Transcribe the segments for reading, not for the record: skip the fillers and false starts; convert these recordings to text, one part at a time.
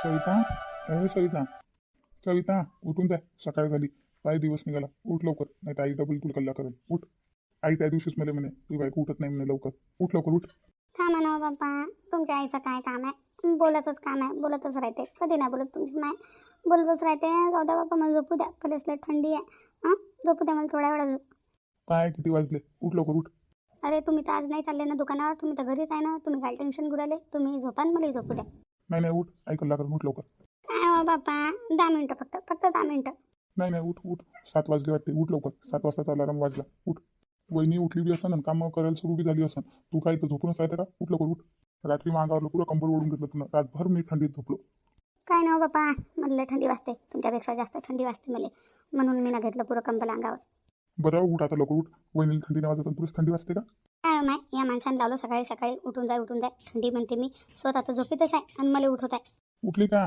सविता, अरे सविता, सविता उठून जाय. सकाळ झाली, पाय दिवस निघाला. उठ लवकर, नाही तर आई डबल तुला कल्ला करेल. उठ. आई त्या दिवशीच मला म्हणे तुझी बायको उठत नाही म्हणे. लवकर उठ, लवकर उठ. काय म्हणावं बाप्पा, तुमच्या आईचं काय काम आहे? बोलतच काम आहे, बोलतच राहते. कधी नाही बोलत तुमची माय, बोलतच राहते. जाऊ द्या बाप्पा, मला झोपू द्या. कलेसला थंडी आहे. हां, झोपू द्या मला थोड्या वेळा. काय किती वाजले? उठ लवकर उठ. अरे तुम्ही तर आज नाही चालले ना दुकानावर, तुम्ही तर घरीच आहे ना. तुम्ही काय टेन्शन घेऊन तुम्ही झोपा आणि मला झोपू द्या. नाही नाही उठ, आई कल्ला करेल. उठ लवकर. काय हो बाप्पा, 10 मिनिटं फक्त 10 मिनिटं. नाही नाही उठ उठ. 7 वाजले वाटते. उठ लवकर. 7 वाजताचा अलार्म वाजला. उठ. वहिनी उठली बी असं कामं करायला सुरू बी झाली असं. तू काय तर झोपूनच राहते का? उठ लवकर उठ. रात्री मागावलं पुरं कंबर ओढून घेतलं तुला. रातभर मी थंडीत झोपलो. काय ना हो बाप्पा, मला लय थंडी वाजते. तुमच्यापेक्षा जास्त थंडी वाजते मला, म्हणून मी ना घेतलं पुरं कंबल अंगावर. बरं उठ आता लवकर उठ. वहिनीला थंडी नाही वाजत, तुलाच थंडी वाजते का? काय हो माय, या माणसाने लावलं सकाळी सकाळी. उठून जाय उठून जाय, थंडी म्हणते मी. स्वतः तर झोपीतच आहे आणि मला उठवत आहे. उठली का?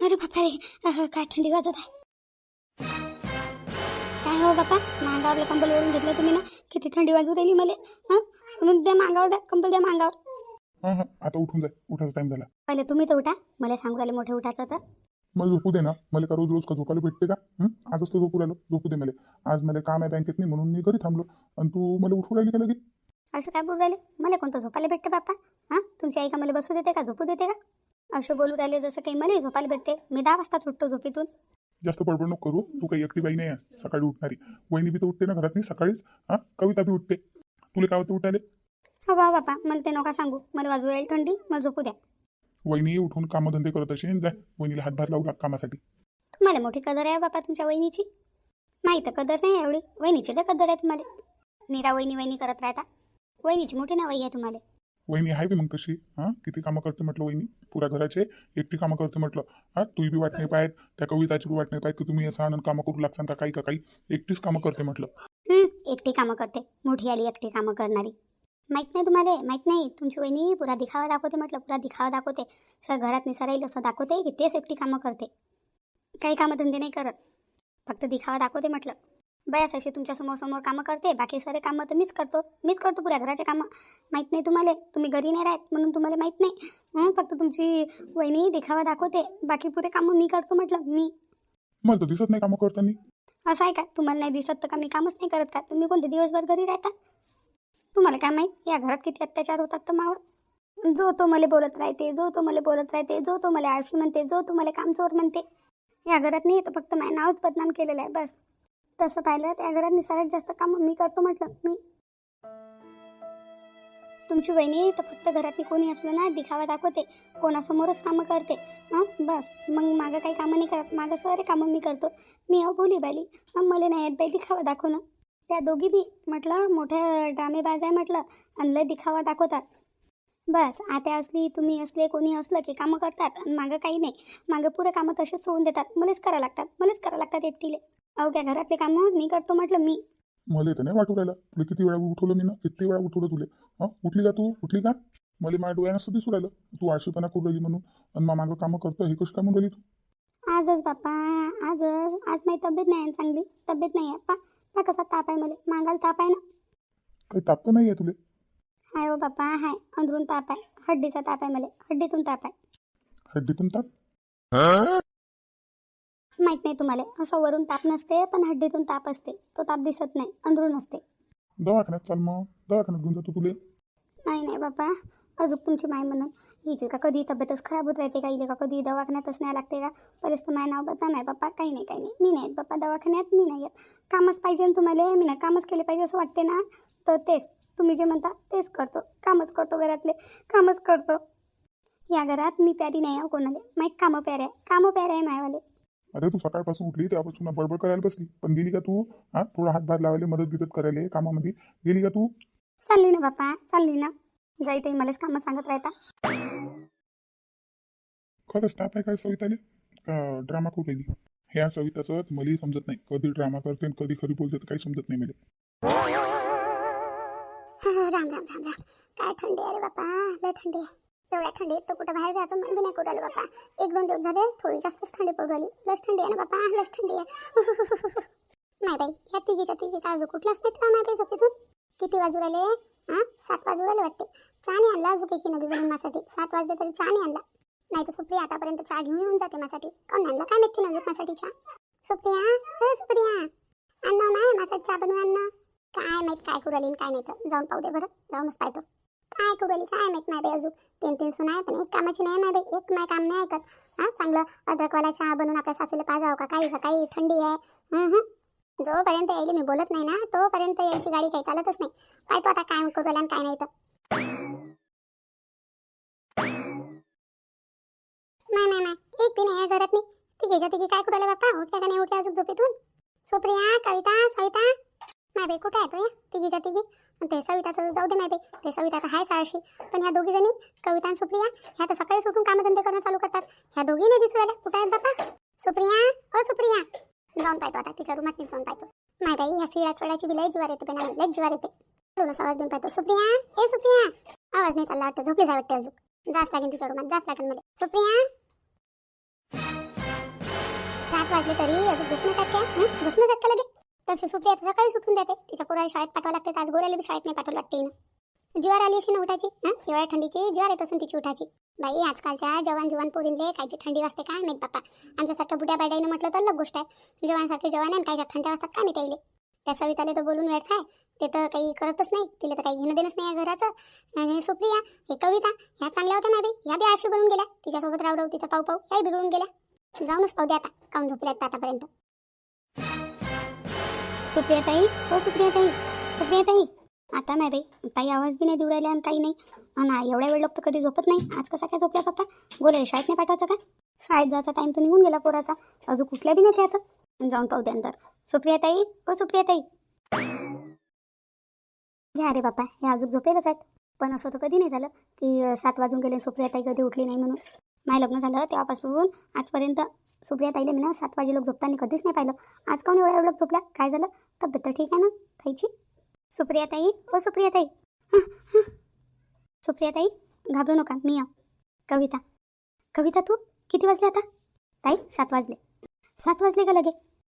अरे बापा रे, काय थंडी वाजत आहे. काय हो बापा, मांगावरला कंबल ओढून घेतलं तुम्ही ना. किती थंडी वाजू राहिली मला. हां, म्हणून द्या मांगावर, द्या कंबल, द्या मांगावर. हां हां, आता उठून जाय. उठायचा टाईम झाला. पहिले तुम्ही तर उठा, मला सांगू राहिले मोठे उठायचं तर. मला झोपू दे ना. मला का रोज रोज का झोपायला भेटते का? आजच तो झोपू राहिलो. झोपू दे मला. आज मला काम आहे बँकेत नाही म्हणून मी घरी थांबलो. आणि तू मला उठू राहिली का लगेच? असं काय बोलू राहिले? मला कोणतं झोपायला भेटते बाप्पा? हां, तुमची आई का मला बसू देते का, झोपू देते का? असं बोलू राहिले जसं काही मला झोपायला भेटते. मी 10 वाजता उठतो झोपेतून. जास्त बडबड नको करू. तू काही एकटी बाई नाही आहे सकाळी उठणारी. वहिनी बी तर उठते ना घरात नाही सकाळीच. हां, कविता बी उठते. तुला काय होतं उठायले? हो बापा, मला ते नका सांगू. मला वाजू राहील थंडी, मला झोपू द्या. वहिनी उठून कामधंदे करत असेल. जाय वहिनीला हातभार लावू लाग कामासाठी. तुम्हाला मोठी कदर आहे बापा तुमच्या वहिनीची. माहीत कदर नाही एवढी. वहिनीची लय कदर आहे तुम्हाला. मीरा वहिनी वहिनी करत राहता. वहिनीची मोठी नावई आहे तुम्हाला. वहिनी आहे बी मग तशी. हां, किती कामं करते म्हटलं वहिनी. पुऱ्या घराचे एकटी कामं करते म्हटलं. हां, तुही बी वाट नाही पाहत, त्या कविताची बी वाट नाही पाहत की तुम्ही असं आनंद कामं करू लागसान का काही. एकटीच कामं करते म्हटलं. एकटी कामं करते. मोठी आली एकटी कामं करणारी. माहीत नाही तुम्हाला? माहीत नाही? तुमची वहिनी पुरा दिखावा दाखवते म्हटलं. पुरा दिखावा दाखवते. सर घरात निसराईल असं दाखवते की तेच एकटी कामं करते. काही कामधंदे नाही करत, फक्त दिखावा दाखवते म्हटलं. बयास अशी तुमच्या समोर कामं करते. बाकी सारे कामं तर मीच करतो पुऱ्या घराचे कामं. माहीत नाही तुम्हाला? तुम्ही घरी नाही राहत म्हणून तुम्हाला माहीत नाही. फक्त तुमची वहिनी दिखावा दाखवते. बाकी पुरे कामं मी करतो म्हटलं. मी. मला तर दिसत नाही कामं करताना. असं आहे का? तुम्हाला नाही दिसत तर का मी कामच नाही करत का? तुम्ही कोणते दिवसभर घरी राहता? तुम्हाला काय माहीत या घरात किती अत्याचार होतात तर मावर. जो तो मला बोलत राहते, जो तो मला बोलत राहते, जो तो मला आळशी म्हणते, जो तो मला कामचोर म्हणते. या घरात नाही तर फक्त माझं नावच बदनाम केलेलं आहे बस. तसं पाहिलं तर या घरात सगळ्यात जास्त कामं मी करतो म्हटलं. मी. तुमची वहिनी तर फक्त घरातली कोणी असलं ना दिखावा दाखवते. कोणासमोरच कामं करते. बस. मग मागं काही कामं नाही करत. मागं सारे कामं मी करतो. मी बोली बाली. मला नाही येत बाई दिखावा दाखवणं. त्या दोघी बी म्हटलं मोठ्या ड्रामेबाज आहे म्हटलं. आणि लय दिखावा दाखवतात. बस आत्या असली तुम्ही असले कोणी असलं की कामं करतात आणि मागं काही नाही. मागं पुरे कामं तसेच सोडून देतात. मलाच करावं लागतात एकटीले. अवघ्या घरातले कामं मी करतो म्हटलं. मी. मला तर नाही वाटू राहिला. तुला किती वेळा उठवलं मी ना. किती वेळा उठवलं तुले. हां, उठली का तू? उठली का? मला माझ्या डोळ्यानं असं दिसू राहिलं तू आळशीपणा करू राहिली म्हणून. आणि मागं कामं करतं हे कशी काय म्हणून राहिली तू? आजच बाप्पा, आज माझी तब्येत नाही आहे चांगली. तब्येत नाही आहे पा कसा ताप आहे मला. मागायला ताप आहे ना. काही ताप तर नाही आहे तुले? हाय हो बाप्पा, हाय. अंदरून ताप आहे. हड्डीचा ताप आहे मला. हड्डीतून ताप आहे. हड्डीतून ताप? माहीत नाही तुम्हाला? असं वरून ताप नसते पण हड्डीतून ताप असते. तो ताप दिसत नाही, अंदरून असते. दवाखान्यात चाल मग. दवाखान्यात घेऊन जातो तुले. नाही बाप्पा, अजून तुमची माय म्हणून हिची का कधी तब्येतच खराब होत राहते का? इले का कधी दवाखान्यातच नाही लागते का? बरेच तर माय नाव बदनाम आहे बाप्पा. काही नाही. मी नाही येत बाप्पा दवाखान्यात. मी नाही येत. कामच पाहिजे ना तुम्हाला. मी ना कामच केले पाहिजे असं वाटते ना. तर तेच तुम्ही जे म्हणता तेच करतो. कामच करतो. घरातले कामच करतो. या घरात मी प्यारी नाही आहे कोणाला. माहीत कामं प्यारे आहे मायवाले. अरे तू सकाळपासून उठली तेव्हापासून बडबड करायला बसली. पण गेली का तू? हां, थोडा हातभार लावायला मदत गिदत करायला कामामध्ये गेली का तू? चालली ना बाप्पा, चालली ना. जाईतही मलाच कामं सांगत राहता. खरंच ताप आहे काय सविताले? का ड्रामा करू राहिली? ह्या सविताचं मलाही समजत नाही. कधी ड्रामा करते आणि कधी खरी बोलते तर काही समजत नाही मला. राम. काय थंडी आहे रे बाप्पा, लय थंडी आहे. एवढ्या थंडीत तर कुठं बाहेर जायचं मन बी नाही करू राहिलं बाप्पा. 1-2 दिवस झाले थोडी जास्तच थंडी पडू राहिली. लस थंडी आहे ना बाप्पा, लस थंडी आहे. नाही बाई, या तिघीच्या काय अजून कुठलाच नाही का नाही झोपेतून. किती वाजू राहिले? 7 वाजू राहिले वाटते. चहा नाही आणला अजून काही नवी बनवून माझ्यासाठी. 7 वाजले तरी चहा नाही आणला. नाही तर सुप्रिया आतापर्यंत चहा घेऊन येऊन जाते माझ्यासाठी. काऊन आणला काय माहिती नव्हतं माझ्यासाठी चहा. सुप्रिया अन्न नाही माझ्यासाठी चहा बनवून आणणं. काय माहित काय करू राहिली काय नाही. तर जाऊन पाहू दे बरं. जाऊनच पाहतो काय करू राहिली काय माहित. नाही बाई अजून 3 सून आहे पण एक कामाची नाही ना बाई. एक माझं काम नाही ऐकत. चांगलं अद्रकवाला चहा बनवून आपल्या सासूला पाजावं का काही थंडी आहे. जोपर्यंत यायला मी बोलत नाही ना तोपर्यंत यायची गाडी काही चालतच नाही. पाहतो आता काय करू राहिला आणि काय नाही. तर नाही एक बी नाही आहे घरात. नाही तिघी काय करू राहिला बाप्पा. उठल्या का नाही उठल्या अजून झोपेतून. सुप्रिया कविता सविता नाही बाई कुठे आहे तो या तिघीच्या तिघी. ते सविताचं जाऊ दे नाही बाई. ते सविता तर आहे साळशी. पण ह्या दोघी जणी कविता आणि सुप्रिया ह्या तर सकाळीच उठून कामधंदे करणं चालू करतात. ह्या दोघी नाही दिसू राहिल्या. कुठे आहेत बाप्पा. सुप्रिया जाऊन पाहतो आता तिच्या रूमात जाऊन पाहतो. नाही बाई ह्या सिळा चढायची बी लय ज्वार येते. पण लय ज्वार येते. बोलूनच आवाज देऊन पाहतो. सुप्रिया आवाज नाही चालला वाटतं. झोपली जा वाटते अजून. जास्त लागेल तिच्या रूमात जास्त लागेल मध्ये. सुप्रिया 7 वाजले तरी अजून झोपणं का लगे. तर सुप्रिया सकाळीच उठून देते. तिच्या पोराला शाळेत पाठवा लागते. आज गोऱ्याला बी शाळेत नाही पाठवलं वाटते ना. ज्वार आली अशी ना उठायची. एवढ्या थंडीची ज्वार येत असेल तिची उठायची. बाई आजकालच्या जवान पोरींले कायची थंडी वाजते काय माहित बाप्पा. आमच्यासारख्या बुड्या बायडाईनं म्हटलं तर अलग गोष्ट आहे. जवानसारखे जवान आहे काय थंड्या वाजतात काय माहिती येईल. त्या सविताले तर बोलून व्यर्थ आहे. ते तर काही करतच नाही. तिला तर काही घेणं देणंच नाही आहे घराचं. आणि सुप्रिया हे कविता ह्या चांगल्या होत्या ना बाई. ह्या बी आळशी बनून गेल्या. तिच्यासोबत राव तिचा पाऊ ह्याही बिघडून गेल्या. जाऊनच पाहू दे आता काऊन झोपल्यात आतापर्यंत. सुप्रियाताई आता नाही बाई. ताई आवाज बी नाही देऊ राहिला आणि काही नाही. आणि एवढ्या वेळ लोक तर कधी झोपत नाही. आज कसा काय झोपल्या पप्पा. गोल्या शाळेत नाही पाठवायचं का. शाळेत जायचा टाइम तर निघून गेला पोराचा. अजून कुठल्या बी नाही आता. जाऊन पाहू दे अंतर. सुप्रियाताई घ्या रे बाप्पा. हे अजून झोपेलच आहेत. पण असं तर कधी नाही झालं की 7 वाजून गेले सुप्रियाताई कधी उठली नाही म्हणून. माझं लग्न झालं तेव्हापासून आजपर्यंत सुप्रियाताईला मी ना 7 वाजे लोक झोपताना कधीच नाही पाहिलं. आज काऊन एवढ्या लोक झोपल्या. काय झालं. तब्येत तर ठीक आहे ना ताईची. सुप्रियाताई घाबरू नका. मी कविता तू किती वाजले आता. ताई 7 वाजले. 7 वाजले का लगे.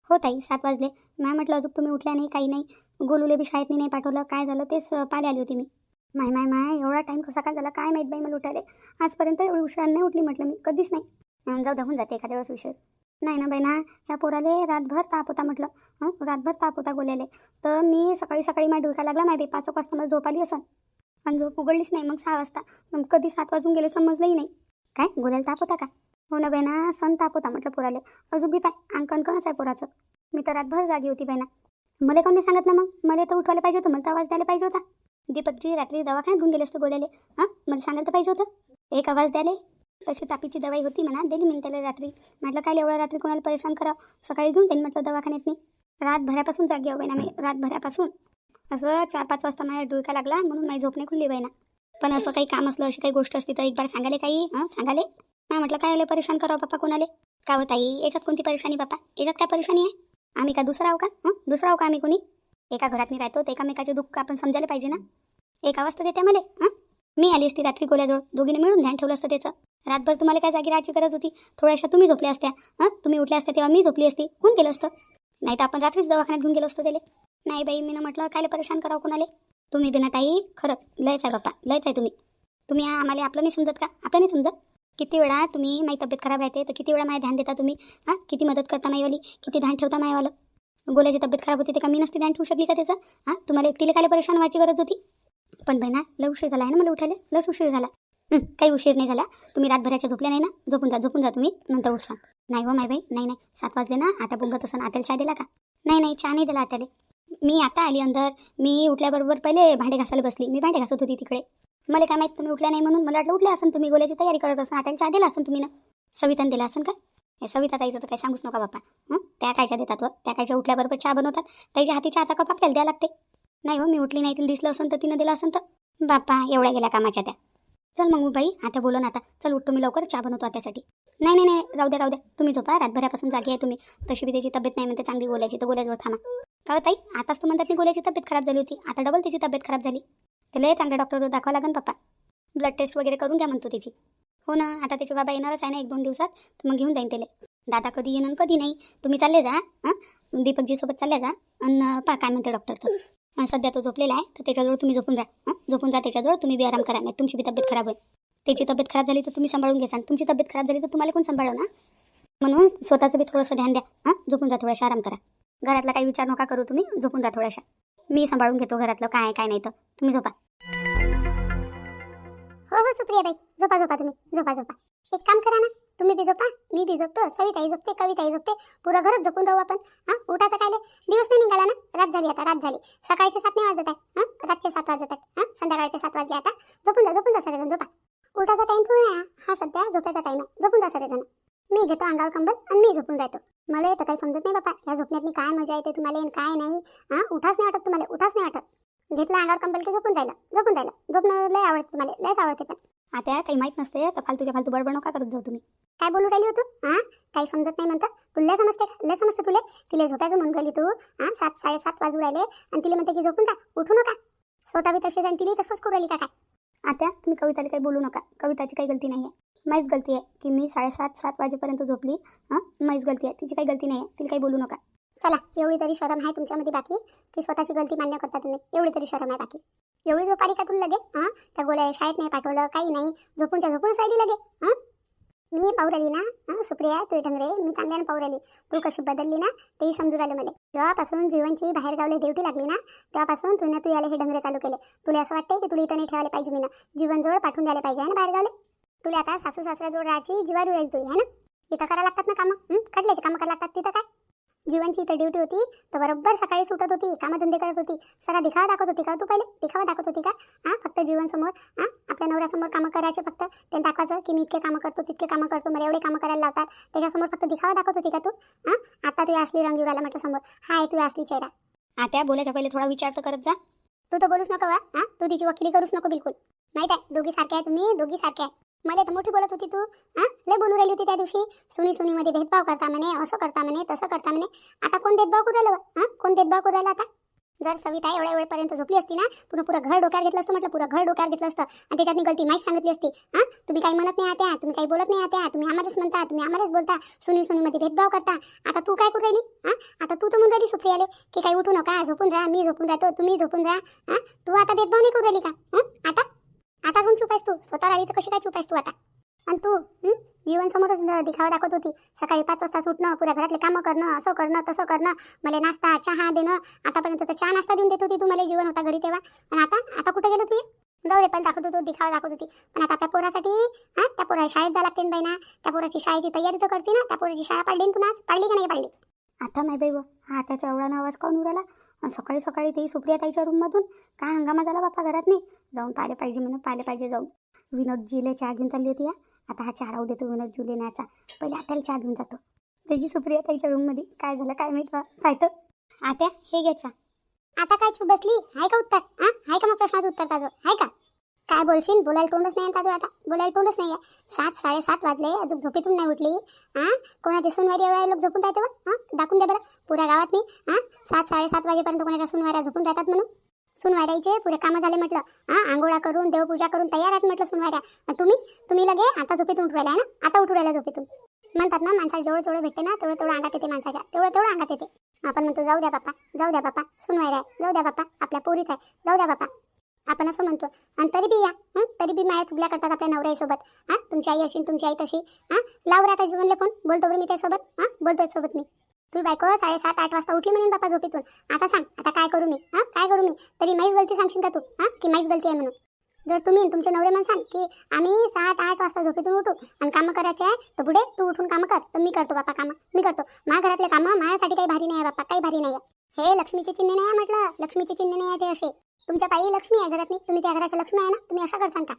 हो ताई 7 वाजले. मॅम म्हटलं अजून तुम्ही उठल्या नाही काही नाही. गोलूले बी शाळेत नाही पाठवलं. काय झालं तेच पाले आली होती मी. माय एवढा टाईम कसा काय झाला काय माहीत बाई. मला उठायला आजपर्यंत एवढी उशिरा नाही उठली म्हटलं मी कधीच नाही. जाऊ होऊन जाते एखाद्या वेळेस उशीर. नाही ना बाई ना. ह्या पोराले रातभर ताप होता म्हटलं. रातभर ताप होता गोल्याले. तर मी सकाळी माझ्या डोक्या लागला माहिती 5 वाजता मला झोप आली असं. आणि झोप उघडलीच नाही. मग 6 वाजता मग कधी 7 वाजून गेले समजलंही नाही. काय गोल्याला ताप होता का. हो ना बाई ना. सण ताप होता म्हटलं पोराले. अजून बी पाय अंकणच आहे पोराचं. मी तर रातभर जागी होती बाई ना. मला कोणी सांगितलं मग. मला तर उठवायला पाहिजे होतं. मला तर आवाज द्यायला पाहिजे होता. दीपकजी रात्री दवाखान्यात घेऊन गेले असते गोल्याले. मला सांगायला पाहिजे होतं. एक आवाज द्याले. तशी तापीची दवाई होती म्हणा दिली मी त्याला रात्री. म्हटलं काय एवढ्या रात्री कोणाला परेशान करावं. सकाळी घेऊन जाईन म्हटलं दवाखान्यात नाही. रातभरापासून जागी हो बाईना मी. रातभरापासून असं 4-5 वाजता माझ्या डोका लागला म्हणून माझी झोप नाही खुलली बाईना. पण असं काही काम असलं अशी काही गोष्ट असली तर एक बार सांगाले काही सांगाले. नाही म्हटलं काय आले परेशान करावं बाप्पा कोणाले. का हो ताई याच्यात कोणती परेशानी बाप्पा. याच्यात काय परेशानी आहे. आम्ही का दुसरा आहो का. दुसरा आहो का आम्ही कोणी. एका घरात नाही राहतो तर एकामेकाचे दुःख आपण समजायला पाहिजे ना. एक अवस्था देते मला. मी आली असती रात्री गोल्याजवळ. दोघीने मिळून ध्यान ठेवलं असतं त्याचं. रातभर तुम्हाला काय जागी राहायची गरज होती. थोड्याशा तुम्ही झोपल्या असत्या. तुम्ही उठल्या असत्या तेव्हा मी झोपली असती. होऊन गेलं असतं. नाही तर आपण रात्रीच दवाखान्यात घेऊन गेलो असतो त्याला. नाही बाई मी म्हटलं कायले परेशान करावं कोणाले. तुम्ही बिना ताई खरंच लयच आहे बाप्पा लयच आहे तुम्ही आम्हाला आपलं नाही समजत का. आपलं नाही समजत. किती वेळा तुम्ही माझी तब्येत खराब राहते तर किती वेळा माझ्या ध्यान देता तुम्ही. किती मदत करता माईवाली. किती ध्यान ठेवता माईवालं. गोल्याची तब्येत खराब होती ते का मी नसती ध्यान ठेवू शकली का त्याचं. तुम्हाला एकटीला काय परेशान व्हायची गरज होती. पण बाई ना लय उशीर झाला आहे ना मला उठायला. लस उशीर झाला. काही उशीर नाही झाला. तुम्ही रातभराच्या झोपल्या नाही ना. झोपून जा तुम्ही नंतर उठसा. नाही हो माय बाई नाही 7 वाजले ना. आता बोलत असं आत्याला चहा दिला का. नाही चहा नाही दिला आत्याला. मी आता आली अंदर. मी उठल्याबरोबर पहिले भांडे घासायला बसली. मी भांडे घासत होती तिकडे. मला काय माहिती तुम्ही उठल्या नाही म्हणून. मला वाटलं उठल्या असेल तुम्ही गोल्याची तयारी करत असाल. आत्याला चहा दिला असेल तुम्ही ना. सविताने दिला असेल का. हे सविता ताईचं तर काही सांगूच नका बाप्पा. त्या कायच्या देतात व. त्या कायच्या उठल्याबरोबर चहा बनवतात. त्याच्या हाती चहाचा कप आपल्याला द्यायला लागते. नाही हो मी उठली नाही तिला दिसलं असेल तर तिनं दिलं असेल तर बाप्पा एवढ्या गेल्या कामाच्या त्या. चल मग बाई आता बोलो ना. आता चल उठतो मी लवकर चहा बनवतो त्यासाठी. नाही राहू द्या तुम्ही झोपा. रातभरापासून जागी आहे तुम्ही. तशी बी त्याची तब्येत नाही म्हणते चांगली गोल्याची. तर गोल्याजवळ थांबा. का ताई आताच तर म्हणतात की गोल्याची तब्येत खराब झाली होती. आता डबल त्याची तब्येत खराब झाली. त्याला चांगल्या डॉक्टरवर दाखवा लागेल पप्पा. ब्लड टेस्ट वगैरे करून घ्या म्हणतो त्याची. हो ना आता त्याचे बाबा येणारच आहे ना 1-2 दिवसात. तर मग घेऊन जाईन त्याला. दादा कधी येणं कधी नाही. तुम्ही चालले जा. दीपकजी सोबत चालले जा. आणि पा काय म्हणते डॉक्टर तर सध्या तो झोपलेला आहे तर त्याच्याजवळ तुम्ही झोपून राहा. झोपून राहा त्याच्याजवळ. तुम्ही बी आराम करा, नाही तुमची बी तब्येत खराब होईल. त्याची तब्येत खराब झाली तर तुम्ही सांभाळून घ्याल. तुमची तब्येत खराब झाली तर तुम्हाला कोण सांभाळणार? म्हणून स्वतःचं बी थोडंसं ध्यान द्या. झोपून राहा, थोडासा आराम करा. घरातला काही विचार नका करू तुम्ही. झोपून राहा थोड्याशा. मी सांभाळून घेतो घरातलं काय काय नाही तर. तुम्ही झोपा. हो सुप्रियाबाई, झोपा झोपा, तुम्ही झोपा झोपा. एक काम करा ना, तुम्ही बी झोपा, मी बी झोपतो, सविताई झोपते, कविताई झोपते, पुरं घरच झोपून राहू आपण. उठायचं कायले? दिवस नाही निघाला ना, रात झाली, आता रात झाली. सकाळचे 7 नाही वाजत आहे, रातचे 7 वाजत आहेत, संध्याकाळचे 7 वाजले. आता झोपून जा सगळेजण, झोपा. उठायचा टाइम थोडा आहे हा, सध्या झोपायचा टाइम आहे. झोपून जा सगळेजण. मी घेतो अंगावर कंबल आणि मी झोपून राहतो. मला तर काही समजत नाही बापा, या झोपण्यात काय मजा येते तुम्हाला आणि काय नाही. उठाच नाही वाटत तुम्हाला, उठाच नाही वाटत. घेतला अंगावर कंबल की झोपून राहिलं. झोपणं लय आवडते तुम्हाला, लयच आवडते. पण आता काही माहीत नसते तर फालतू बडबड नका करत जाऊ तुम्ही. काय बोलू राहिली होतो? काही समजत नाही म्हणतं. तुला समजते का? लय समजते तुले. तिला झोपायचं म्हणून राहिली तू. 7 साडेसात वाजू राहिले आणि तिला म्हणते की झोपून जा, उठू नका. स्वतः बी तशी जाईन, तिला तसंच करू राहिली का काय? आता तुम्ही कविताला काही बोलू नका. कविताची काही गलती नाही आहे. माझीच गलती आहे की मी 7:30 वाजेपर्यंत झोपली. माझीच गलती आहे, तिची काही गलती नाही आहे. तिला काही बोलू नका. चला, एवढी तरी शरम आहे तुमच्यामध्ये बाकी की स्वतःची गलती मान्य करता तुम्ही. एवढी तरी शरम आहे बाकी. एवढी झोप आली का तुला लगे? त्या गोळ्या शाळेत नाही पाठवलं, काही नाही, झोपूनच राहिली लगे. मी पाहू राहिली ना सुप्रिया, तू ढंगरे, मी चांगल्यानं पाहू राहिली. तू कशी बदलली ना तेही समजू राहिलं मला. जेव्हापासून जीवनची बाहेरगावला ड्युटी लागली ना तेव्हापासून तू याला हे ढंगरे चालू केले. तुला असं वाटतंय की तुला इथं नाही ठेवायला पाहिजे, मी ना जीवनजवळ पाठवून द्यायला पाहिजे ना बाहेरगावले. तुला आता सासू सासऱ्याजवळ राहायची जीवारी राहील तू, है ना? इथं करायला लागतात ना कामं, काढल्याचे कामं करायला लागतात. तिथं काय जीवनची इथं ड्युटी होती तर बरोबर सकाळी सुटत होती, कामधंदे करत होती, सगळा दिखावा दाखवत होती का तू? पहिले दिखावा दाखवत होती का? फक्त जीवनसमोर आपल्या नवऱ्यासमोर कामं करायचे, फक्त त्याला दाखवायचं की मी इतके कामं करतो, तितके कामं करतो, मला एवढे कामं करायला लावतात, त्याच्यासमोर फक्त दिखावा दाखवत होती का तू? आता तू असली रंग आला म्हटलं समोर, हाय तू असली चेहरा. आता बोलायच्या पहिले थोडा विचार तर करत जा. तू तर बोलूच नको वा. तू तिची वकिली करूच नको बिलकुल. माहित आहे, दोघी सारखे आहे तुम्ही, दोघी सारखे आहे. मला तर मोठी बोलत होती तू. लय बोलू राहिली होती त्या दिवशी. सुनीमध्ये भेदभाव करता म्हणे, असं करता म्हणे, तसं करता म्हणे. आता कोण भेदभाव करू राहिलं? कोण भेदभाव करू राहिला आता? जर सविता एवढ्या वेळपर्यंत झोपली असती ना, तुला पुरं घर डोक्यावर घेतलं असतं. म्हटलं पुरं घर डोक्यावर घेतलं असतं आणि त्याच्यातनी गलती माहीत सांगितली असती. तुम्ही काही म्हणत नाही आता, तुम्ही काही बोलत नाही आता, तुम्ही आम्हालाच म्हणता, तुम्ही आम्हालाच बोलता, सुनीमध्ये भेदभाव करता. आता तू काय करू राहिली? आता तू तर म्हणून राहिली सुप्रियाले की काही उठू नका, झोपून राहा, मी झोपून राहतो, तुम्ही झोपून राहा. तू आता भेदभाव नाही करू राहिली का? आता कोण चुप आहेस तू? स्वतः राहिली तर कशी काय चुप आहेस तू आता? आणि तू जीवनसमोरच दिखावा दाखवत होती. सकाळी 5 वाजता उठणं, पुऱ्या घरातले कामं करणं, असं करणं तसं करणं, मला नाश्ता चहा देणं. आतापर्यंत तर चहा नाश्ता देऊन देत होती तू मला, जीवन होता घरी तेव्हा. आणि आता कुठे गेलो तू? जाऊ दे, पण दाखवत होतो, दिखावा दाखवत होती. पण आता आपल्या पोरासाठी त्या पोरा शाळेत जायला लागते बाई ना. त्या पोराची शाळेची तयारी तर करते ना. त्या पोराची शाळा पाडली ना, पाडली का नाही पाडली? आता नाही बाई त्याचा एवढा आवाज काऊन उराला? सकाळी सकाळी ते सुप्रिया ताईच्या रूममधून काय हंगामा झाला बापा घरात. नाही जाऊन पाहिले पाहिजे म्हणून, पाहिले पाहिजे जाऊन. विनोदजीले चहा घेऊन चालली होती. आता हा चहा राहू देतो विनोदजीले न्यायचा, पहिले आत्याला चहा घेऊन जातो. वेगळी सुप्रिया ताईच्या रूममध्ये काय झालं काय माहित पाहतो. आता हे घ्या चहा. आता काय चूप बसली? हाय का उत्तर? हाय का मग प्रश्नाचं उत्तर ताजं? हाय का? काय बोलशील? बोलायला तोंडच नाही ताजं आता, बोलायला तोंडच नाही आहे. 7 साडेसात वाजले, अजून झोपेतून नाही उठली. कोणाची सुनवारी एवढ्या लोक झोपून राहते बरं? दाखवून दे बरं पुऱ्या गावात नाही. 7 साडेसात वाजेपर्यंत कोणाच्या सुनवाऱ्या झोपून राहतात म्हणून? सुनवाऱ्याचे पुरे कामं झाले म्हटलं. आंघोळा करून देवपूजा करून तयार आहेत म्हटलं सुनवाऱ्या. तुम्ही लगे आता झोपेतून उठू राहिला आहे ना? आता उठू राहिला झोपेतून. म्हणतात ना माणसाला जेवढं भेटते ना तेवढं अंगात येते माणसाच्या, तेवढं अंगात येते. आपण म्हणतो जाऊ द्या बापा सुनवाऱ्या आहे, जाऊ द्या बापा आपल्या पोरीच आहे, जाऊ द्या बापा आपण असं म्हणतो. आणि तरी बी माया चुगल्या करतात आपल्या नवऱ्यासोबत. तुमची आई अशी, तुमची आई तशी. लाव आता जीवनले फोन, बोलतो बरं मी त्यासोबत. बोलतोय सोबत मी. तू बायको 7:30-8 वाजता उठली म्हणून बापा झोपेतून. आता सांग, आता काय करू मी? काय करू मी? तरी माहीच गलती सांगशील का तू? की माहीच गलती आहे म्हणून? जर तुम्ही तुमचे नवरे म्हणसान की आम्ही 7-8 वाजता झोपेतून उठू आणि कामं करायचे आहे तर पुढे तू उठून कामं कर, तर मी करतो बापा कामं, मी करतो. माझ्या घरातले कामं माझ्यासाठी काही भारी नाही आहे बापा, काही भारी नाही आहे. हे लक्ष्मीचे चिन्ह नाही आहे म्हटलं, लक्ष्मीचे चिन्ह नाही आहे ते असे. तुमच्या पायी लक्ष्मी आहे घरातली, तुम्ही त्या घराच्या लक्ष्मी आहे ना. तुम्ही अशा करसान का?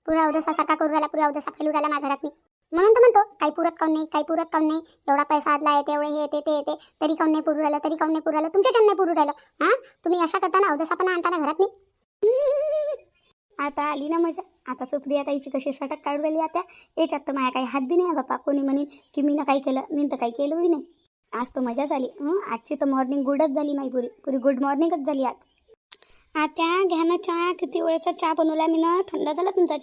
पुरा अवदसासारखा करू राहिला, पुरा अवदसा फेलू राहिला माझ्या घरातली. म्हणून तर म्हणतो काही पुरत काऊन नाही, एवढा पैसा आदला आहे, तेवढे हे ते तरी काऊन नाही पुरू राहिलं, तुमच्या जन्म नाही पुरू राहिलं. तुम्ही अशा करताना अवदसापणा आणता ना घरात नाही. आता आली ना मजा. आता सुप्रिया ताईची कशी सटक काढू राहिली आता. याच्यात तर माझ्या काही हात बी नाही बापा. कोणी म्हणेन की मी ना काही केलं, मी तर काही केलं बी नाही. आज तर मजा झाली. आजची तर मॉर्निंग गुडच झाली माझी, पुरी गुड मॉर्निंगच झाली आज. आता घ्या ना चहा. किती वेळेचा चहा बनवला मी ना, थंड झाला तुमचा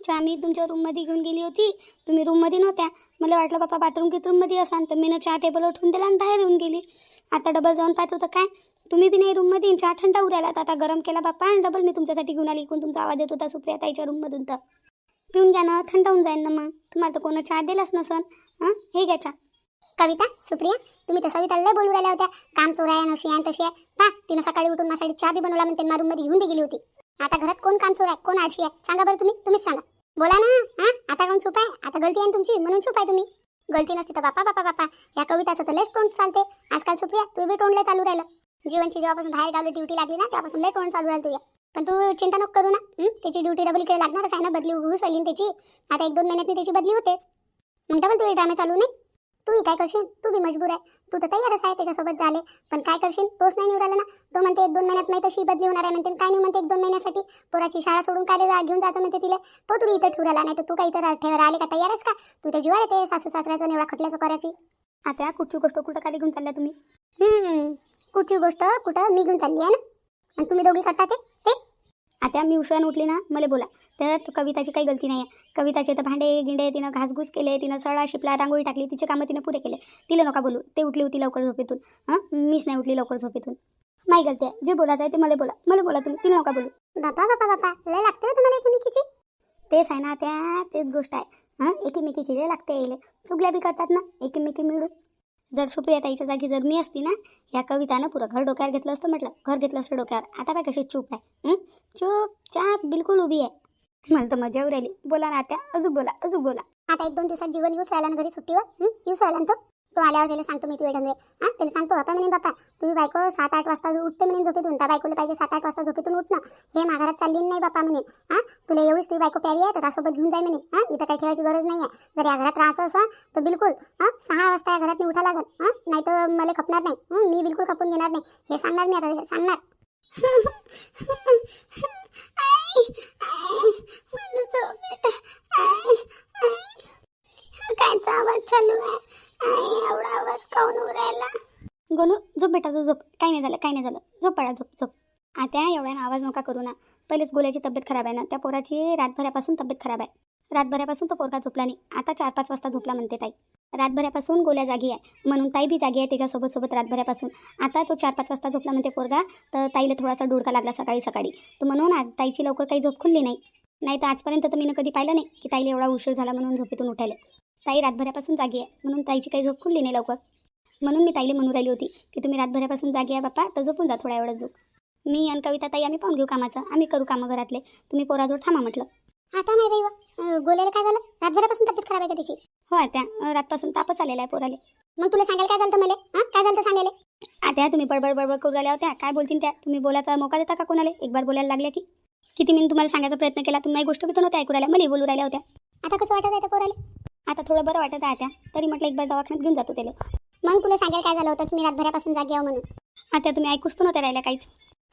चहा मी तुमच्या रूममध्ये घेऊन गेली होती, तुम्ही रूममध्ये नव्हत्या. मला वाटलं बापा बाथरूममध्ये असाल, तर मी ना चहा टेबलवर ठेवून दिला आणि बाहेर येऊन गेली. आता डबल जाऊन पाहत होतं काय तुम्ही बी नाही रूममध्ये चहा थंडा उरायला आता गरम केला बाप्पा आणि डबल मी तुमच्यासाठी घेऊन आली इकडून तुमचा आवाज येत होता सुप्रिया ताईच्या रूममधून तर पिऊन घ्या ना थंड होऊन जाईल ना मग तुम्हाला तर कोणा चहा दिलाच नसन हां हे घ्या चहा. कविता सुप्रिया तुम्ही तर सविताला लय बोलू राहिल्या होत्या काम चोर आहे नशी आहे तशी आहे पा तिनं सकाळी उठून माझ्यासाठी चहा बी बनवला म्हणते मा रूममध्ये घेऊन बी गेली होती. आता घरात कोण काम चोर आहे कोण आळशी आहे सांगा बरं तुम्हीच सांगा बोला ना हां आता कोण चूप आहे आता गलती आहे ना तुमची म्हणून चूप आहे तुम्ही गलती नसती तर बापा बापा बापा या कविताचं तर लयच तोंड चालते आजकाल सुप्रिया तू बी तोंड लय चालू राहिलं जीवनची जेव्हापासून बाहेर गावली ड्युटी लागली ना तेव्हापासून लय तोंड चालू राहिलं तुझ्या पण तू चिंता नको करू ना त्याची ड्युटी डबल इकडे लागणारच आहे ना बदली घुस आली त्याची आता 1-2 महिन्यात त्याची बदली होतेच मग डबल तुझे ड्रामे चालू नाही तूही काय करशील तू बी मजबूर आहे तू तर तयारच आहे त्याच्यासोबत झाले पण काय करशील तोच नाही निवडाला ना तो म्हणते 1-2 महिन्यात नाही तशी बदली होणार आहे म्हणते काय नाही म्हणते 1-2 महिन्यासाठी पोराची शाळा सोडून काय घेऊन जायचं म्हणते तिला तो तुला इथं ठेवला नाही तर तू काही इथं ठेवायला आले का तयारच का तू त्या जीवाला ते सासू सासऱ्याचं एवढा खटल्याचं करायची. आता कुठची गोष्ट कुठं खाली घेऊन चालल्या तुम्ही कुठची गोष्ट कुठं मी घेऊन चालली आहे ना आणि तुम्ही दोघी करता ते आता मी उशिरानं उठली ना मला बोला तर कविताची काही गलती नाही आहे कविताचे तर भांडे गिंडे तिनं घासघूस केले तिनं सडा शिपला रांगोळी टाकली तिचे कामं तिनं पुरे केले तिला नका बोलू ते उठली होती लवकर झोपेतून हां मीच नाही उठली लवकर झोपेतून माही गलती आहे जे बोलायचं आहे ते मला बोला तुम्ही तिला नका बोलू. बापा लय लागते हो तुम्हाला एकमेकीची तेच आहे ना त्या तेच गोष्ट आहे हां एकीमेकीची लय लागते यायला चुगल्या बी करतात ना एकीमेकी मिळून जर सुप्रिया ताईच्या जागी जर मी असती ना या कवितानं पुरं घर डोक्यावर घेतलं असतं म्हटलं घर घेतलं असतं डोक्यावर आता काय कशी चूप आहे चुपचाप बिलकुल उभी आहे मला तर मजा येऊ राहिली बोला ना त्या अजून बोला आता 1-2 दिवसात जीवन येऊच राहिला ना घरी सुट्टीवर येऊच राहिला ना तो आल्यावर त्याला सांगतो मी तुझे ढंगे हां त्याला सांगतो बापा म्हणे बापा तुझी बायको 7-8 वाजता उठते म्हणे झोपेतून त्या बायकोला पाहिजे 7-8 वाजता झोपेतून उठणं हे माघारात चालली नाही बापा म्हणे हां तुला एवढीच तुझी बायको प्यारी आहे तर त्यासोबत घेऊन जाय म्हणे हां इथं काही ठेवायची गरज नाही आहे जर या घरात राहायचं असं तर बिलकुल 6 वाजता या घरात उठा लागल नाही तर मला खपणार नाही मी बिलकुल खपून घेणार नाही हे सांगणार मी आता सांगणार. कायचा आवाज चालू आहे एवढा आवाज काऊन उरायला गोलू झोप बेटा झोप काही नाही झालं झोप पडा झोप आता एवढ्यानं आवाज नका करू ना पहिलेच गोल्याची तब्येत खराब आहे ना त्या पोराची रातभरापासून तब्येत खराब आहे रातभरापासून तो पोरगा झोपला नाही आता 4-5 वाजता झोपला म्हणते ताई रातभरापासून गोल्या जागी आहे म्हणून ताई बी जागी आहे त्याच्यासोबत रातभरापासून आता तो 4-5 वाजता झोपला म्हणते पोरगा तर ताईला थोडासा डोळका लागला सकाळी तर म्हणून आज ताईची लवकर काही झोप खुलली नाही तर आजपर्यंत तर मी कधी पाहिलं नाही की ताईला एवढा उशीर झाला म्हणून झोपेतून उठायला ताई रातभरापासून जागी आहे म्हणून ताईची काही झोप खुलली नाही लवकर म्हणून मी ताईला म्हणून राहिली होती की तुम्ही रातभरापासून जागी आहे बाप्पा तर झोपून जा थोडा एवढं झोप मी आणि कविता ताई आम्ही पाहून घेऊ कामाचं आम्ही करू कामं घरातले तुम्ही पोराजवळ थांबा म्हटलं. आता नाही बाई गोल्याला काय झालं रातभरापासून तब्येत खराब आहे का तिची हो आता रातपासून तापच आलेला आहे पोराले. मग तुला सांगायला काय झालं मला काय झालं सांगायला आता तुम्ही बडबड करू राहिल्या होत्या काय बोलतील त्या तुम्ही बोलायचा मोका देता का कोणाला एक बार बोलायला लागल्या की किती मी तुम्हाला सांगायचा प्रयत्न केला तुम्ही गोष्ट किती नव्हत्या ऐकू राहिल्या मला बोलू राहिल्या होत्या. आता कसं वाटत आहे पोराला आता थोडं बरं वाटत आहे त्या तरी म्हटलं एक बार दवाखान्यात घेऊन जातो त्याला. मग तुला सांगायला काय झालं होतं की मी रातभरापासून जागी आहो म्हणून आता तुम्ही ऐकूच तर नव्हत्या राहिल्या काहीच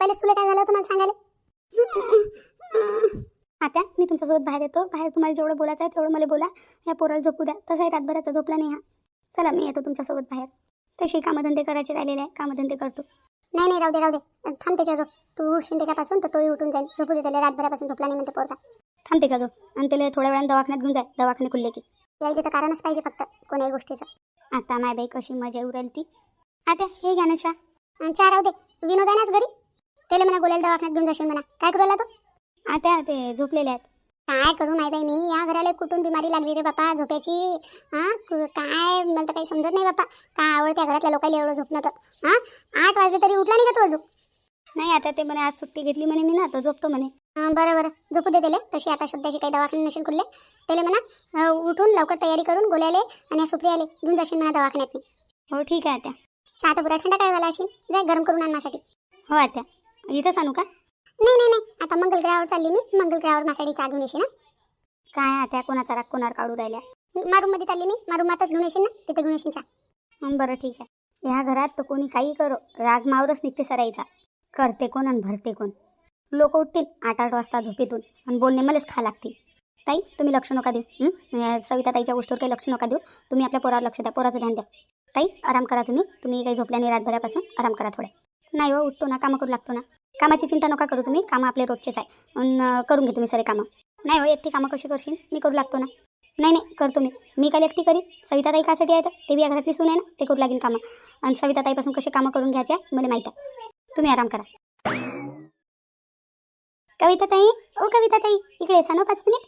पहिलेच तुला काय झालं होतं मला सांगायला आता मी तुमच्यासोबत बाहेर येतो बाहेर तुम्हाला जेवढं बोलायचं आहे तेवढं मला बोला या पोराला झोपू द्या तसाही रातभराचा झोपला नाही हा चला मी येतो तुमच्यासोबत बाहेर तशी कामधंदे करायचे राहिलेले आहे कामधंदे करतो. नाही राहू दे थांब त्याच्याजवळ तू उठशील त्याच्यापासून तर तोही उठून जाईल झोपू दे त्याला रातभरापासून झोपला नाही म्हणते पोरगा थांब त्याच्याजवळ आणि त्याला थोड्या वेळानं दवाखान्यात घेऊन जाय दवाखाने खुलले की यायचं तर कारणच पाहिजे फक्त कोणाही गोष्टीचं. आता माय बाई कशी मजा उरायली ती आता हे घ्या ना चहा राहू दे विनोद आहे नाच घरी त्याला म्हणा गोल्याला दवाखान्यात घेऊन जाशील म्हणा काय करू तो आता ते झोपलेले आहेत काय करू माहिती आहे मी या घराला कुठून बिमारी लागली रे बापा झोप्याची काय मला तर काही समजत नाही बापा काय आवडत्या घरातल्या लोकांना एवढं झोपणं तर 8 वाजले तरी उठला नाही का तो अजून नाही आता ते म्हणे आज सुट्टी घेतली म्हणे मी ना तर झोपतो म्हणे. बरं झोपू दे त्याला तशी आता सध्याची काही दवाखाने नसेल खुलले त्याला म्हणा उठून लवकर तयारी करून गोल्याले आणि सुप्रियाले घेऊन जाशील म्हणा दवाखान्यात. हो ठीक आहे आता चहा तर पुरा थंडा काय झाला असेल जाय गरम करून आणण्यासाठी. हो आता इथंच आणू का नाही आता मंगलग्रहावर चालली मी मंगलग्रहावर माझ्यासाठी चहा घेऊन येशील ना काय आता कोणाचा राग कोणावर काढू राहिल्या मारूममध्ये चालली मी मारूमातच घेऊन येशील ना तिथे घेऊन येशील चहा. बरं ठीक आहे ह्या घरात तर कोणी काही करो राग मावरच निघते सरायचा करते कोण आणि भरते कोण लोक उठतील 8-8 वाजता झोपेतून आणि बोलणे मलाच खा लागतील. ताई तुम्ही लक्ष नका देऊ सविता ताईच्या गोष्टीवर काही लक्ष नका देऊ तुम्ही आपल्या पोरावर लक्ष द्या पोराचं ध्यान द्या. ताई आराम करा तुम्ही काही झोपल्या नाही रातभरापासून आराम करा थोडे. नाही हो उठतो ना कामं करू लागतो ना कामाची चिंता नका करू तुम्ही कामं आपले रोजचेच आहे करून घे तुम्ही सारे कामं. नाही हो एकटी कामं कशी करशील मी करू लागतो ना नाही करतो मी काल एकटी करीन सविता ताई कासाठी आहे तर ते बी या घरातली सून आहे ना ते करू लागेल कामं आणि सविता ताईपासून कसे कामं करून घ्यायचे मला माहीत आहे. तुम्ही आराम करा. कविता ताई, ओ कविता ताई, इकडे येसा ना 5 मिनिट.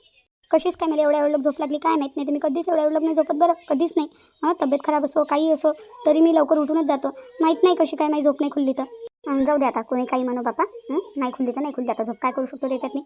कशीच काय मला एवढ्या झोप लागली काय माहीत नाही. तर मी कधीच एवढ्या नाही झोपत बरं, कधीच नाही. हां, तब्येत खराब असो काही असो तरी मी लवकर उठूनच जातो. माहीत नाही कशी काय माझी झोप नाही खुलली तर. जाऊ दे आता, कोणी काही म्हणू बापा. नाही खुलली तर नाही खुलली, आता झोप काय करू शकतो त्याच्यात मी.